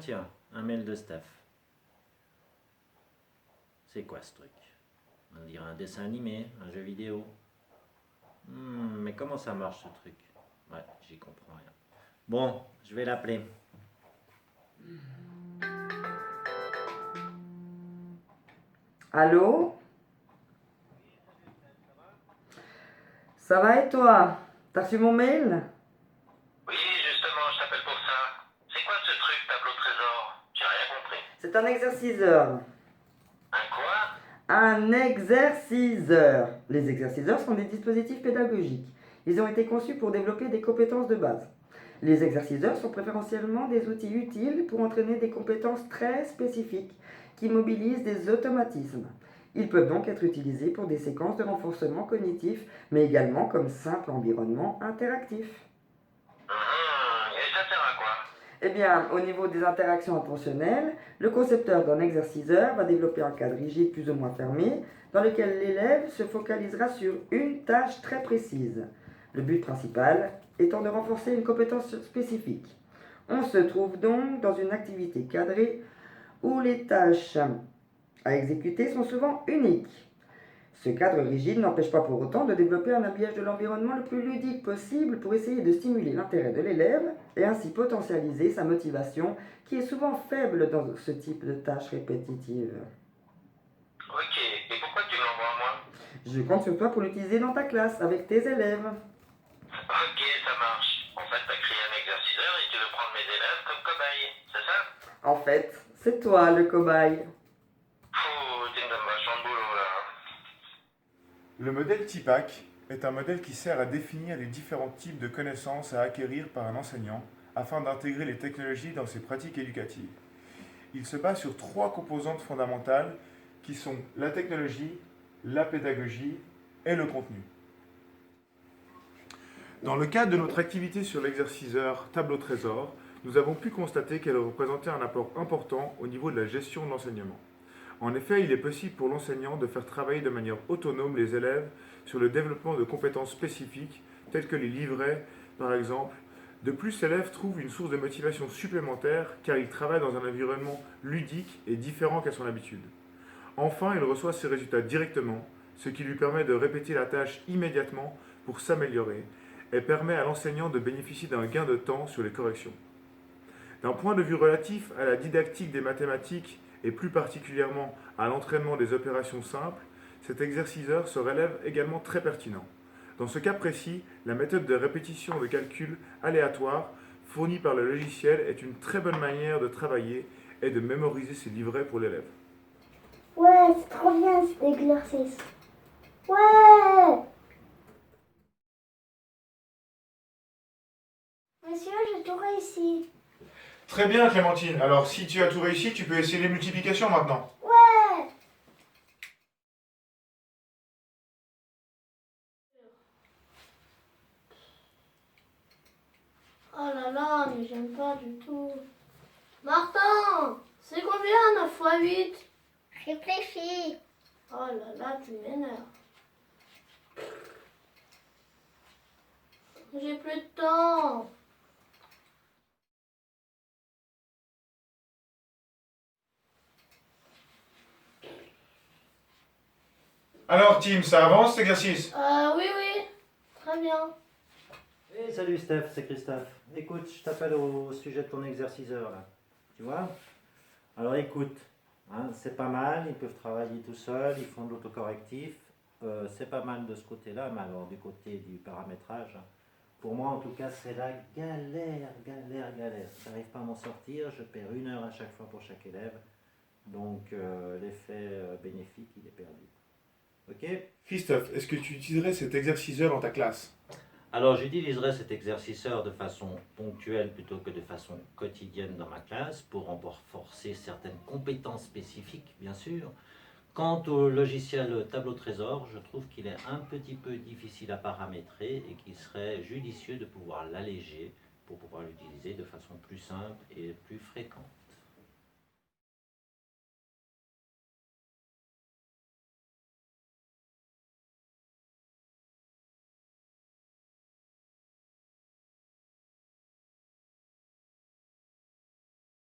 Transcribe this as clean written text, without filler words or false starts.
Tiens, un mail de Steph. C'est quoi ce truc? On dirait un dessin animé, un jeu vidéo. Mais comment ça marche ce truc? Ouais, j'y comprends rien. Bon, je vais l'appeler. Allô? Ça va et toi? T'as reçu mon mail? Oui, justement, je t'appelle pour ça. C'est quoi ce truc, tableau trésor? J'ai rien compris. C'est un exerciceur. Un quoi? Un exerciceur. Les exerciceurs sont des dispositifs pédagogiques. Ils ont été conçus pour développer des compétences de base. Les exerciceurs sont préférentiellement des outils utiles pour entraîner des compétences très spécifiques qui mobilisent des automatismes. Ils peuvent donc être utilisés pour des séquences de renforcement cognitif, mais également comme simple environnement interactif. Et ça sert à quoi? Eh bien, au niveau des interactions intentionnelles, le concepteur d'un exerciceur va développer un cadre rigide plus ou moins fermé dans lequel l'élève se focalisera sur une tâche très précise. Le but principal étant de renforcer une compétence spécifique. On se trouve donc dans une activité cadrée où les tâches à exécuter sont souvent uniques. Ce cadre rigide n'empêche pas pour autant de développer un habillage de l'environnement le plus ludique possible pour essayer de stimuler l'intérêt de l'élève et ainsi potentialiser sa motivation qui est souvent faible dans ce type de tâches répétitives. Ok, et pourquoi tu me l'envoies à moi? Je compte sur toi pour l'utiliser dans ta classe avec tes élèves. Ok, ça marche. En fait, t'as créé un exerciceur et tu veux prendre mes élèves comme cobayes, c'est ça? En fait, c'est toi le cobaye. Tu me donnes vachement de boulot là. Le modèle TIPAC est un modèle qui sert à définir les différents types de connaissances à acquérir par un enseignant afin d'intégrer les technologies dans ses pratiques éducatives. Il se base sur 3 composantes fondamentales qui sont la technologie, la pédagogie et le contenu. Dans le cadre de notre activité sur l'exerciceur Tableau Trésor, nous avons pu constater qu'elle représentait un apport important au niveau de la gestion de l'enseignement. En effet, il est possible pour l'enseignant de faire travailler de manière autonome les élèves sur le développement de compétences spécifiques, telles que les livrets, par exemple. De plus, l'élève trouve une source de motivation supplémentaire car il travaille dans un environnement ludique et différent qu'à son habitude. Enfin, il reçoit ses résultats directement, ce qui lui permet de répéter la tâche immédiatement pour s'améliorer et permet à l'enseignant de bénéficier d'un gain de temps sur les corrections. D'un point de vue relatif à la didactique des mathématiques et plus particulièrement à l'entraînement des opérations simples, cet exerciceur se révèle également très pertinent. Dans ce cas précis, la méthode de répétition de calcul aléatoire fournie par le logiciel est une très bonne manière de travailler et de mémoriser ses livrets pour l'élève. Ouais, c'est trop bien cet exercice. Ouais! Monsieur, j'ai tout réussi. Très bien Clémentine, alors si tu as tout réussi, tu peux essayer les multiplications maintenant. Ouais! Oh là là, mais j'aime pas du tout. Martin, c'est combien 9 fois 8? Réfléchis. Oh là là, tu m'énerves. J'ai plus de temps. Alors Tim, ça avance cet exercice? Oui, très bien. Hey, salut Steph, c'est Christophe. Écoute, je t'appelle au sujet de ton exerciceur là. Tu vois? Alors écoute, c'est pas mal, ils peuvent travailler tout seuls, ils font de l'autocorrectif. C'est pas mal de ce côté-là, mais alors du côté du paramétrage, pour moi en tout cas c'est la galère. J'arrive pas à m'en sortir, je perds 1 heure à chaque fois pour chaque élève. Donc l'effet bénéfique il est perdu. Ok? Christophe, est-ce que tu utiliserais cet exerciceur dans ta classe? Alors j'utiliserai cet exerciceur de façon ponctuelle plutôt que de façon quotidienne dans ma classe pour renforcer certaines compétences spécifiques, bien sûr. Quant au logiciel Tableau Trésor, je trouve qu'il est un petit peu difficile à paramétrer et qu'il serait judicieux de pouvoir l'alléger pour pouvoir l'utiliser de façon plus simple et plus fréquente.